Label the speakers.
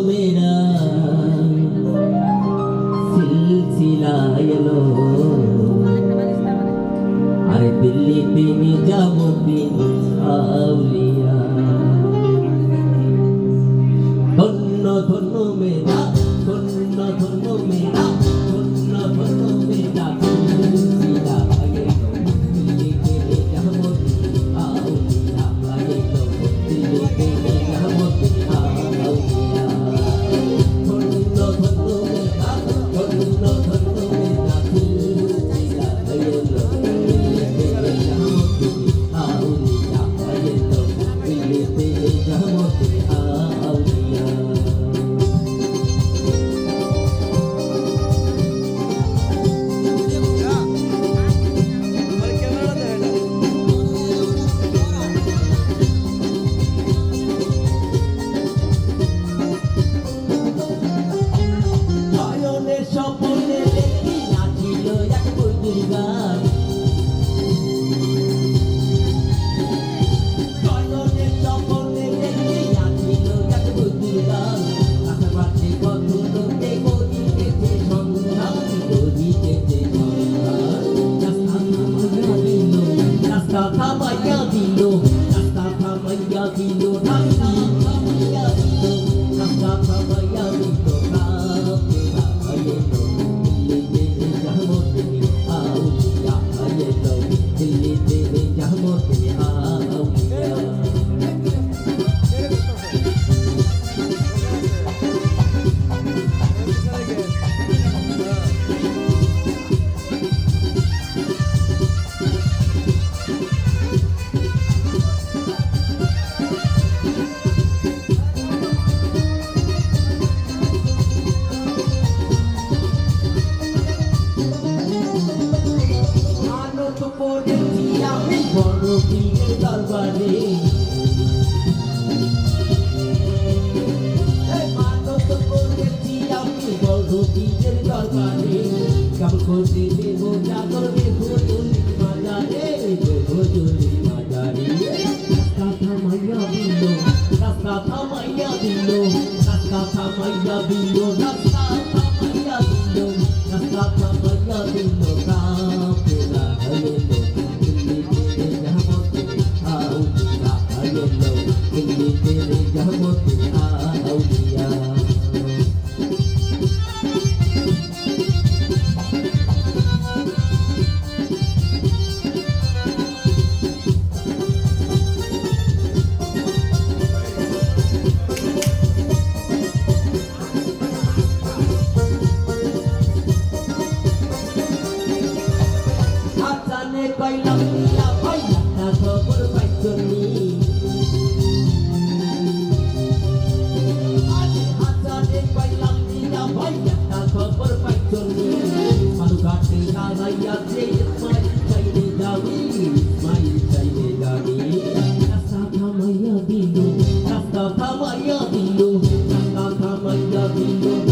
Speaker 1: मेरा सिलसिला एलो अरे दिल्ली पे निजामुद्दीन आउलिया धन्य धन्य मेरा धन्य धन्य मेरा धन्य धन्य मेरा सिलसिला एलो दिल्ली पे निजामुद्दीन आउलिया एलो दिल्ली पे निजामुद्दीन आउलिया धन्य धन्य मेरा धन्य धन्य मेरा सिलसिला एलो दिल्ली पे निजामुद्दीन आउलिया एलो दिल्ली पे निजामुद्दीन आउलिया স্বপ্নে দেখি নাচিল এক বৈদির গান নয়নের স্বপ্নে দেখি নাচিল এক বৈদির গান আশেপাশে কত লোকে করিতেছে সংসার করিতেছে সংসার রাস্তা থামাইয়া দিল রাস্তা থামাইয়া দিল রাস্তা থামাইয়া দিল রাস্তা থামাইয়া দিল বড় পীরের দরবারে মানত করেছি আমি বড় পীরের দরবারে কাম করতে দেব জাগর দেব জলি মাজারে দেব জলি মাজারে রাস্তা থামাইয়া দিল রাস্তা থামাইয়া দিল রাস্তা থামাইয়া দিল রাস্তা থামাইয়া দিল রাস্তা থামাইয়া দিল কাপেলা হলো दिल्ली तेरे जहमत आउलिया आचाने कइलाम दिया भाइया ना खबर पाइछनी खबर पाइछनी मालुघाटे दाঁড়াইয়াছে ইসমাইল চাইলে যাবি ইসমাইল চাইলে যাবি রাস্তা থামাইয়া দিল রাস্তা থামাইয়া দিল রাস্তা থামাইয়া দিল